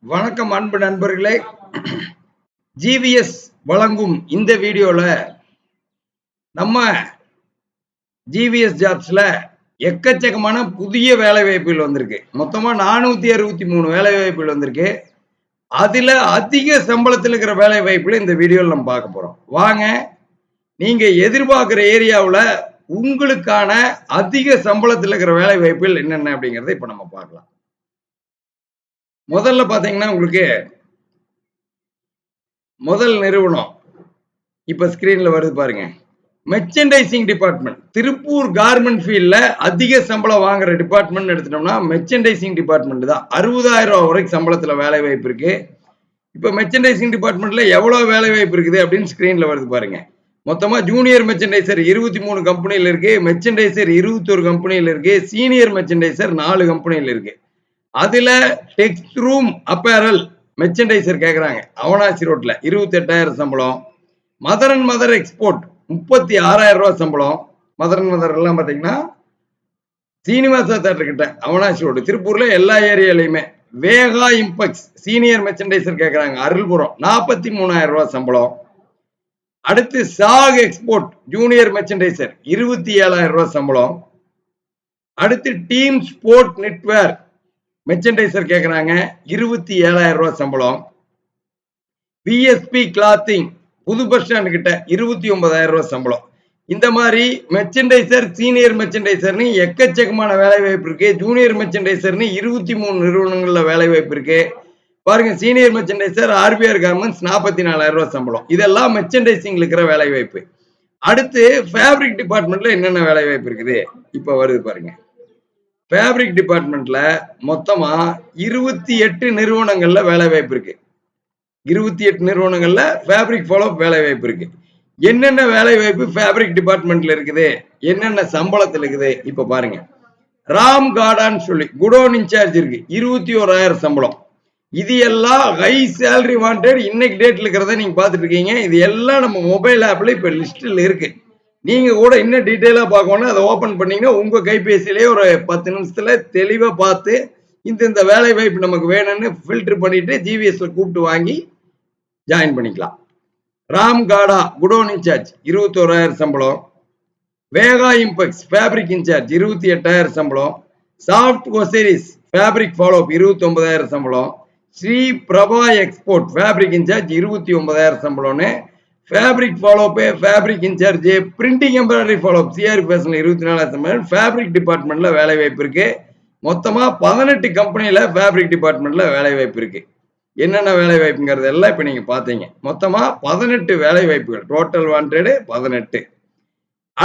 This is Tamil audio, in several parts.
வணக்கம் அன்பு நண்பர்களே. ஜிவிஎஸ் வழங்கும் இந்த வீடியோல நம்ம ஜிவிஎஸ் ஜாப்ஸ்ல எக்கச்சக்கமான புதிய வேலை வாய்ப்புகள் வந்திருக்கு. மொத்தமா 463 வேலை வாய்ப்புகள் வந்திருக்கு. அதுல அதிக சம்பளத்தில் இருக்கிற வேலை வாய்ப்புகளை இந்த வீடியோல நம்ம பார்க்க போறோம். வாங்க, நீங்க எதிர்பார்க்கிற ஏரியாவுல உங்களுக்கான அதிக சம்பளத்தில் இருக்கிற வேலை வாய்ப்புகள் என்னென்ன அப்படிங்கறத இப்ப நம்ம பார்க்கலாம். முதல்ல பாத்தீங்கன்னா உங்களுக்கு முதல் நிறுவனம் இப்ப ஸ்கிரீன்ல வருது பாருங்க. Merchandising department. திருப்பூர் கார்மெண்ட் ஃபீல்ட்ல அதிக சம்பளம் வாங்குற டிபார்ட்மெண்ட் எடுத்துட்டோம்னா மெர்ச்சன்டைசிங் டிபார்ட்மெண்ட் தான். 60,000 ரூபாய் வரைக்கும் சம்பளத்துல வேலை வாய்ப்பு இருக்கு. இப்ப மெர்ச்சன்டைசிங் டிபார்ட்மெண்ட்ல எவ்வளவு வேலை வாய்ப்பு இருக்குது அப்படின்னு ஸ்கிரீன்ல வருது பாருங்க. மொத்தமா ஜூனியர் மெர்ச்சன்டைசர் 23 கம்பெனில இருக்கு, மெர்ச்சன்டைசர் 21 கம்பெனில இருக்கு, சீனியர் மெர்ச்சன்டைசர் 4 கம்பெனில இருக்கு. அதுல டெக்ஸ்ட் ரூம் அப்பேரல் மெர்ச்சன்டைசர் கேக்குறாங்க. அவனாசி ரோட்ல 28,000 சம்பளம். மதர் அண்ட் மதர் எக்ஸ்போர்ட் 36,000 ரூபாய் சம்பளம். மதர் அண்ட் மதர் எல்லாம் பாத்தீங்கன்னா சீனிவாசா தேட்டர் கிட்ட அவனாசி ரோடு திருப்பூர்ல எல்லா ஏரியாலையுமே. வேகா இம்பெக்ஸ் சீனியர் மெர்ச்சன்டைசர் கேக்குறாங்க அருள்புரம் 43,000 ரூபாய் சம்பளம். அடுத்து சாக் எக்ஸ்போர்ட் ஜூனியர் மெர்ச்சன்டைசர் 27,000 ரூபாய் சம்பளம். அடுத்து டீம் ஸ்போர்ட் நெட்வேர் மெர்ச்சன்டைசர் கேக்குறாங்க 27,000 ரூபாய் சம்பளம். விஎஸ்பி கிளாத்திங் புது பஸ் ஸ்டாண்ட் கிட்ட 29,000 ரூபாய் சம்பளம். இந்த மாதிரி மெர்ச்சன்டைசர் சீனியர் மெர்ச்சன்டைசர்னு எக்கச்சக்கமான வேலை வாய்ப்பு இருக்கு. ஜூனியர் மெர்ச்சன்டைசர்னு 23 நிறுவனங்கள்ல வேலை வாய்ப்பு இருக்கு. பாருங்க, சீனியர் மெர்ச்சன்டைசர் ஆர்பிஆர் கார்மெண்ட்ஸ் 44,000 ரூபாய் சம்பளம். இதெல்லாம் மெர்ச்சன்டைசிங்ல இருக்கிற வேலை வாய்ப்பு. அடுத்து ஃபேப்ரிக் டிபார்ட்மெண்ட்ல என்னென்ன வேலை வாய்ப்பு இருக்குது இப்ப வருது பாருங்க. ஃபேப்ரிக் டிபார்ட்மெண்ட்ல மொத்தமா 28 நிறுவனங்கள்ல வேலை வாய்ப்பு இருக்கு. 28 நிறுவனங்கள்ல ஃபேப்ரிக் ஃபாலோ வேலை வாய்ப்பு இருக்கு. என்னென்ன வேலை வாய்ப்பு ஃபேப்ரிக் டிபார்ட்மெண்ட்ல இருக்குது, என்னென்ன சம்பளத்துல இருக்குது இப்ப பாருங்க. ராம் கார்டான்னு சொல்லி குடோன் இன்சார்ஜ் இருக்கு, 21,000 சம்பளம். இது எல்லாம் ஹை சேலரி வாண்டட். இன்னைக்கு டேட்ல இருக்கிறத நீங்க பாத்துட்டு இருக்கீங்க. இது எல்லாம் நம்ம மொபைல் ஆப்ல இப்ப லிஸ்ட்ல இருக்கு. நீங்க கூட இன்னும் டீட்டெயிலா பார்க்கணும். அதை ஓபன் பண்ணீங்கன்னா உங்க கைபேசியிலேயே ஒரு 10 நிமிஷத்துல தெளிவா பார்த்து இந்த வேலை வாய்ப்பு நமக்கு வேணும்னு ஃபில்டர் பண்ணிட்டு ஜிவிஎஸ்ல கூப்பிட்டு வாங்கி ஜாயின் பண்ணிக்கலாம். ராம் காடா குடோன் இன்சார்ஜ் 21,000 சம்பளம். வேகா இம்பெக்ஸ் ஃபேப்ரிக் இன்சார்ஜ் 28,000 சம்பளம். சாஃப்ட் ஒசேரிஸ் ஃபேப்ரிக் ஃபாலோ 29,000 சம்பளம். Sri Prabha export fabric incharge 29,000 சம்பளம்னு fabric follow fabric incharge printing embroidery follow CR ஃபேஷன்ல 24,000 சம்பளம். ஃபேப்ரிக் டிபார்ட்மெண்ட்ல வேலை வாய்ப்பு இருக்கு. மொத்தமா 18 கம்பெனில ஃபேப்ரிக் டிபார்ட்மெண்ட்ல வேலை வாய்ப்பு இருக்கு. என்னென்ன வேலை வாய்ப்புங்கிறது எல்லாம் இப்ப நீங்க பாத்தீங்க. மொத்தமா 18 வேலை வாய்ப்புகள், டோட்டல் வாண்டட் 18.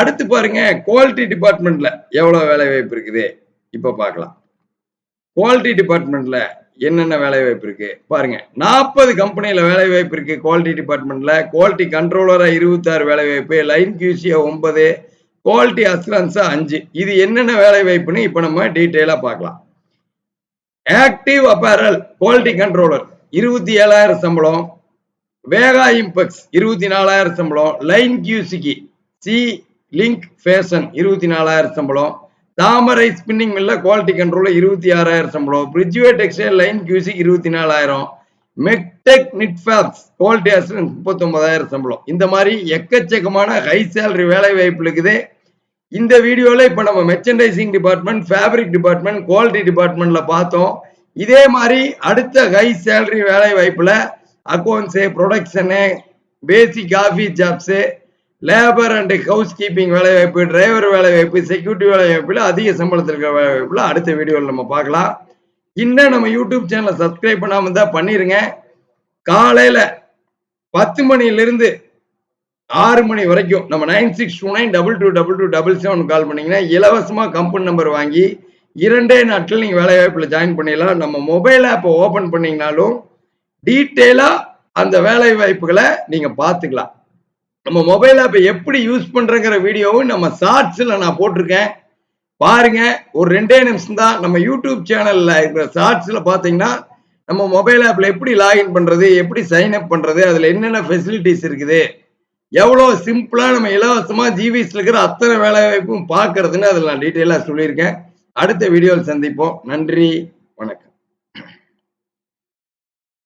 அடுத்து பாருங்க, குவாலிட்டி டிபார்ட்மெண்ட்ல எவ்வளவு வேலை வாய்ப்பு இருக்குது இப்ப பார்க்கலாம். குவாலிட்டி டிபார்ட்மெண்ட்ல என்னென்ன வேலை வாய்ப்பு இருக்கு பாருங்க. 40 கம்பெனில வேலை வாய்ப்பு இருக்கு குவாலிட்டி டிபார்ட்மெண்ட்ல. குவாலிட்டி கண்ட்ரோலரா 26 வேலை வாய்ப்பு, லைன் கியூசியா 9, குவாலிட்டி அசூரன்ஸா 5. இது என்னென்ன வேலை வாய்ப்புன்னு இப்ப நம்ம டீடைலா பார்க்கலாம். ஆக்டிவ் அப்பேரல் குவாலிட்டி கண்ட்ரோலர் 27,000 சம்பளம். வேகா இம்பெக்ஸ் 24,000 சம்பளம். லைன் கியூசிக்கு சி லிங்க் ஃபேஷன் 24,000 சம்பளம். தாமரை ஸ்பின்னிங் மில்ல குவாலிட்டி கண்ட்ரோல் 26,000 சம்பளம். Bridgeway textile line QC 24,000. Mectech knitfabs quality assurance 39,000 சம்பளம். இந்த மாதிரி எக்கச்சக்கமான ஹை சேலரி வேலை வாய்ப்பு இருக்குது. இந்த வீடியோல இப்ப நம்ம merchandising department, fabric department, quality டிபார்ட்மெண்ட்ல பார்த்தோம். இதே மாதிரி அடுத்த ஹை சேலரி வேலை வாய்ப்புல accounts, production, basic office jobs, labour and housekeeping வேலை வாய்ப்பு, டிரைவர் வேலை வாய்ப்பு, செக்யூரிட்டி வேலை வாய்ப்புல அதிக சம்பளத்தில் இருக்கிற வேலை வாய்ப்புல அடுத்த வீடியோவில் நம்ம பார்க்கலாம். இன்னும் நம்ம யூடியூப் சேனலை சப்ஸ்கிரைப் பண்ணாம தான் பண்ணிருங்க. காலையில 10 மணிலிருந்து 6 மணி வரைக்கும் நம்ம 9629222277 கால் பண்ணீங்கன்னா இலவசமா கம்பெனி நம்பர் வாங்கி 2 நாட்கள் நீங்க வேலை வாய்ப்புல ஜாயின் பண்ணிடலாம். நம்ம மொபைல் ஆப்பை ஓபன் பண்ணீங்கனாலும் டீட்டெயிலா அந்த வேலை வாய்ப்புகளை நீங்க பாத்துக்கலாம். நம்ம மொபைல் ஆப்பை எப்படி யூஸ் பண்றங்கிற வீடியோவும் நம்ம ஷார்ட்ஸ்ல நான் போட்டிருக்கேன், பாருங்க. ஒரு 2 நிமிஷம் தான். நம்ம யூடியூப் சேனல்ல இருக்கிற ஷார்ட்ஸ்ல பாத்தீங்கன்னா நம்ம மொபைல் ஆப்ல எப்படி லாகின் பண்றது, எப்படி சைன் அப் பண்றது, அதுல என்னென்ன ஃபெசிலிட்டிஸ் இருக்குது, எவ்வளவு சிம்பிளா நம்ம இலவசமா ஜிவிஎஸ்ல இருக்கிற அத்தனை வேலை வாய்ப்பும் பாக்குறதுன்னு அதுல நான் டீட்டெயிலா சொல்லியிருக்கேன். அடுத்த வீடியோவில் சந்திப்போம். நன்றி, வணக்கம்.